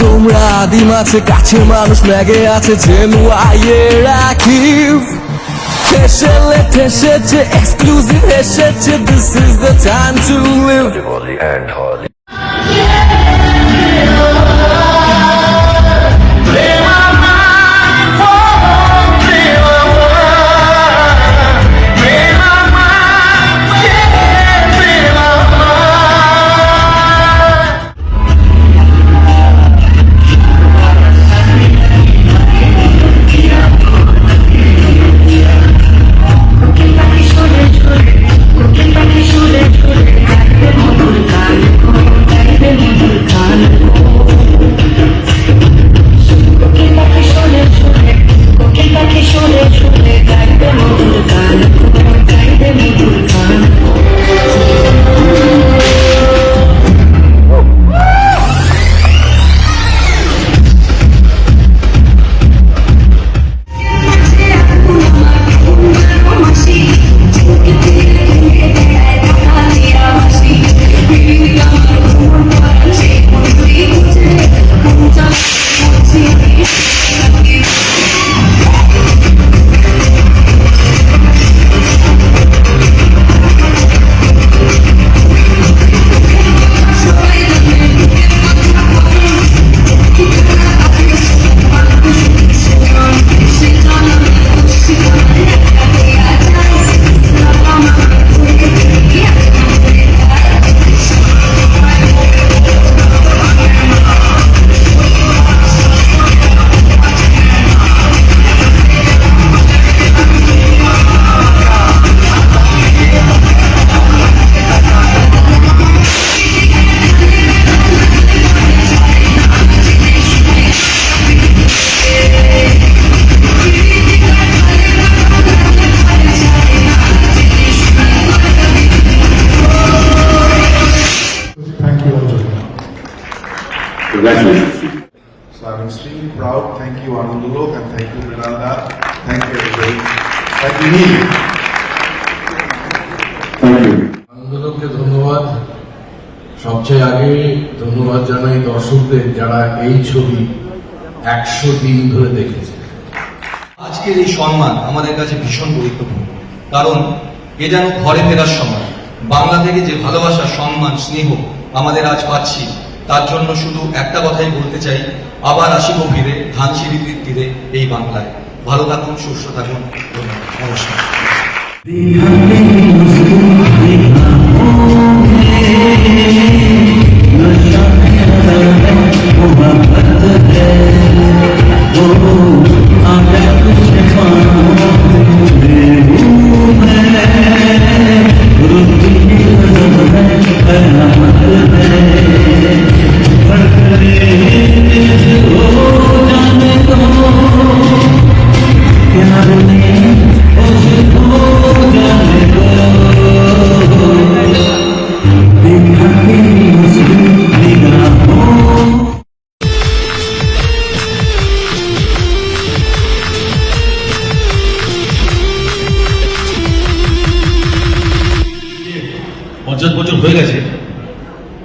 তোমরা আদিম আছে, কাছে মানুষ ম্যাগে আছে, জেনুয়াইয়ের আকিব ঠেসেলে ঠেসেছে, এক্সক্লুসিভ এসেছে, this is the time to live. Holly and Holly. Congratulations. So I'm extremely proud. Thank you, Anandulok, and thank you, Brinanda. Thank you, everybody. Thank you, Neil. Thank you. আনন্দলোককে ধন্যবাদ। সবচেয়ে আগে ধন্যবাদ জানাই দর্শকদের যারা এই ছবি 100 দিন ধরে দেখেছে। আজকের এই সম্মান আমাদের কাছে ভীষণ গুরুত্বপূর্ণ, কারণ এ যেন ঘরে ফেরার সময়। বাংলা থেকে যে ভালোবাসা, সম্মান, স্নেহ আমাদের আজ পাচ্ছি, তার জন্য শুধু একটা কথাই বলতে চাই, আবার আসিব ফিরে ধানসিঁড়ির তীরে এই বাংলায়। ভালো থাকুন, সুস্থ থাকুন, ধন্যবাদ, নমস্কার। বছর হয়ে গেছে,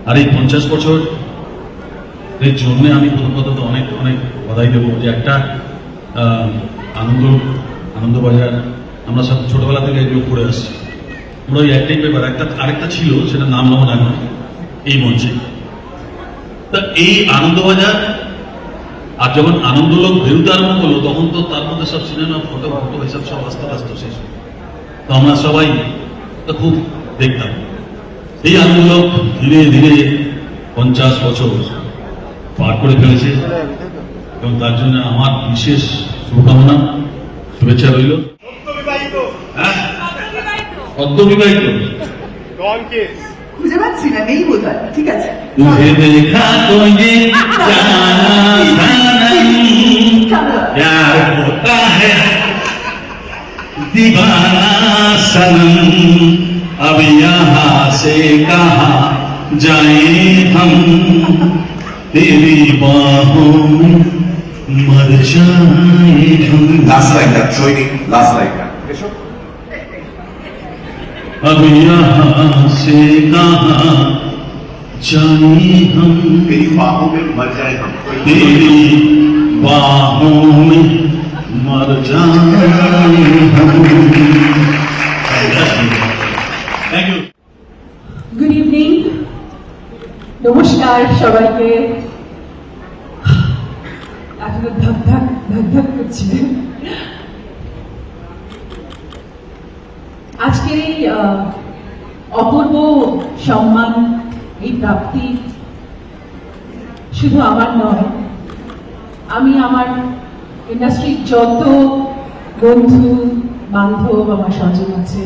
আর এই 50 বছর এর জন্য আমি প্রথমত অনেক অনেক বধাই দেবো যে একটা আনন্দবাজার আমরা সব ছোটবেলা থেকে এগুলো করে আসছি। আমরা ওই একটাই পেপার, আরেকটা ছিল সেটা নাম নেওয়া না এই মঞ্চে। তা এই আনন্দবাজার আর যখন আনন্দলোক বেরোতে আরম্ভ করলো, তখন তো তার মধ্যে সব সিনেমা, ফটো এসব সব আস্তে আস্তে শেষ। তো আমরা সবাই তো খুব দেখতাম। এই আন্দোলন ধীরে ধীরে 50 বছর পার করে ফেলেছে, এবং তার জন্য আমার বিশেষ শুভকামনা, শুভেচ্ছা রইল। অর্ধবিবাহিত খুঁজে পাচ্ছি না, নেই বোধ হয়। ঠিক আছে, তুঝে দেখা তো ये जाना सनम प्यार होता है दीवाना सनम अब यहाँ से कहाँ जाए हम तेरी बाहों में मर जाए हम। Last like that, joining. Last like that. अब यहाँ से कहाँ जाने हम तेरी बाहों में मर जाए हम तेरी बाहों में मर जाए हम। Thank you. গুড ইভিনিং, নমস্কার সবাইকে। এখনো ধক ধক ধক ধক করছে। আজকের এই অপূর্ব সম্মান, এই প্রাপ্তি শুধু আমার নয়, আমি আমার ইন্ডাস্ট্রির যত বন্ধু বান্ধব আমার স্বজন আছে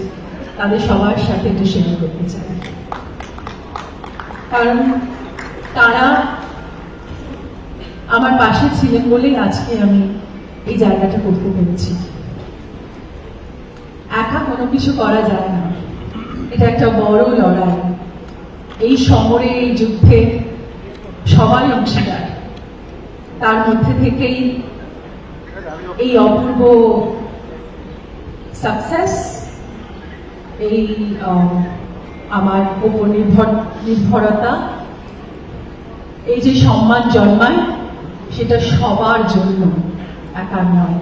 তাদের সবার সাথে একটু শেয়ার করতে চাই, কারণ তারা আমার পাশে ছিলেন বলেই আজকে আমি এই জায়গাটা করতে পেরেছি। একা কোনো কিছু করা যায় না, এটা একটা বড় লড়াই। এই সমরে, এই যুদ্ধে সবাই অংশীদার। তার মধ্যে থেকেই এই অপূর্ব সাকসেস, এই আমার উপর নির্ভরতা, এই যে সম্মান জন্মায়, সেটা সবার জন্য, একার নয়।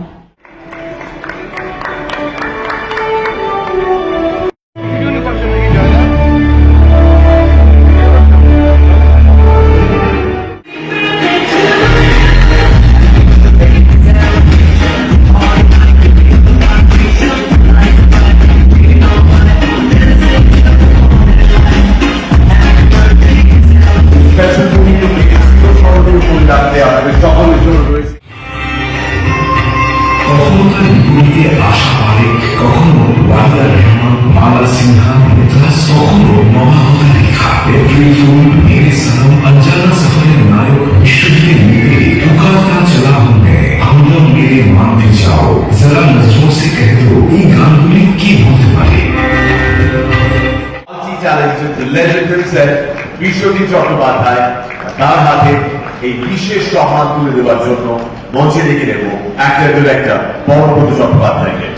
কখনো গুলিতে আশা মালিক, কখনো ওয়াদিয়া রহমান, মালা সিনহা, মিথলাস, কখনো মহাবতা রেখা, এপ্রিল ফুল, মেরে সালাম, অঞ্জানা সফরের নায়ক বিশ্বজিতের নিতে পুকারতা চলা हमने हम लोग मेरे मानते जाओ जरा नजरों से कह दो এই গানগুলি কি বলতে পারে। বিশ্বজিৎ চট্টোপাধ্যায় তার হাতে এই বিশেষ সম্মান তুলে দেওয়ার জন্য মঞ্চে ডেকে নেব অ্যাক্টর ডিরেক্টর পরমব্রত চট্টোপাধ্যায়কে।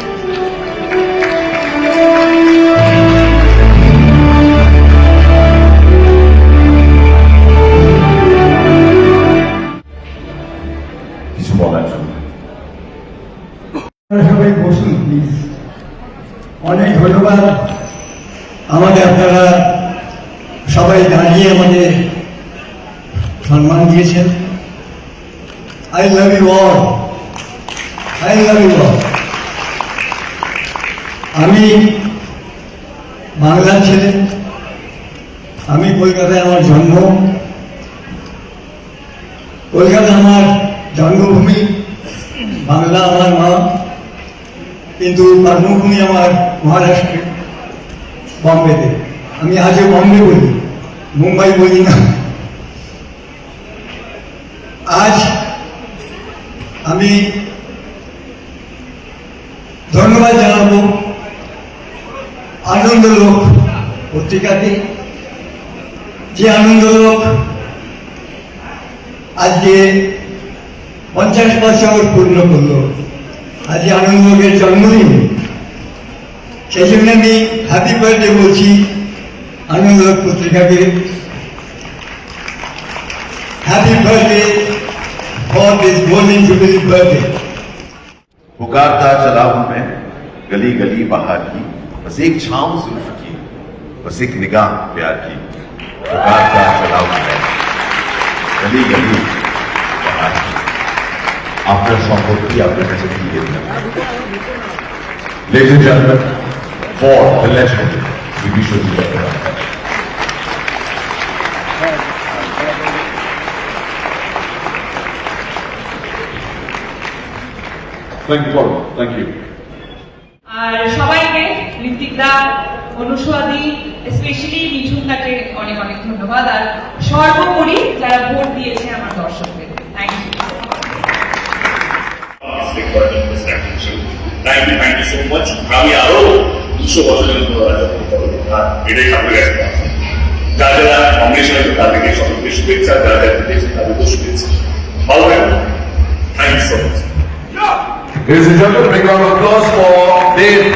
কিছু বলার জন্য সবাই বসুন প্লিজ। অনেক ধন্যবাদ। আমাদের আপনারা সবাই দাঁড়িয়ে আমাদের সম্মান দিয়েছেন। I love you all, I love you all. আমি বাংলার ছেলে, আমি কলকাতায় আমার জন্ম, কলকাতা আমার জন্মভূমি, বাংলা আমার মা, কিন্তু কর্মভূমি আমার মহারাষ্ট্রে, বম্বেতে। আমি আজও বম্বে বলি, মুম্বাই বলি না। আজ আমি ধন্যবাদ জানাবো আনন্দলোক পত্রিকাকে, যে আনন্দলোক আজকে 50 বছর পূর্ণ করলো। আজ আনন্দলোকের জন্মদিন, সেই জন্য আমি হ্যাপি বার্থডে বলছি আনন্দলোক পত্রিকাকে। Happy birthday for this golden jubilee birthday. पुकारता चला हूं मैं गली गली बाहर की, बस एक छांव जुल्फ की, बस एक निगाह प्यार की। पुकारता चला हूं मैं गली गली बाहर की। আপনার সম্পত্তি আপনার কাছে ফিরিয়ে দিলাম। Ladies and gentlemen, for the legend, Biswajit Chattopadhyay. Thank you, Paul. Thank you. আর সবাইকে, ঋত্বিকদা, অনুসুয়াদি, স্পেশালি মিঠুনদাকে অনেক অনেক ধন্যবাদ, আর সর্বোপরি যারা ভোট দিয়েছে আমার দর্শকদের, thank you. Thank you so much. আমি আরো 200 বছরের এটাই ঠাকুরের কাছে যারা যারা কংগ্রেসের হয়তো তাদেরকে সকলকে শুভেচ্ছা, যারা যারা দিয়েছে তাদেরকেও শুভেচ্ছা। ভালো থাকবেন। Thank you so much. Ladies and gentlemen, big round of applause for Dave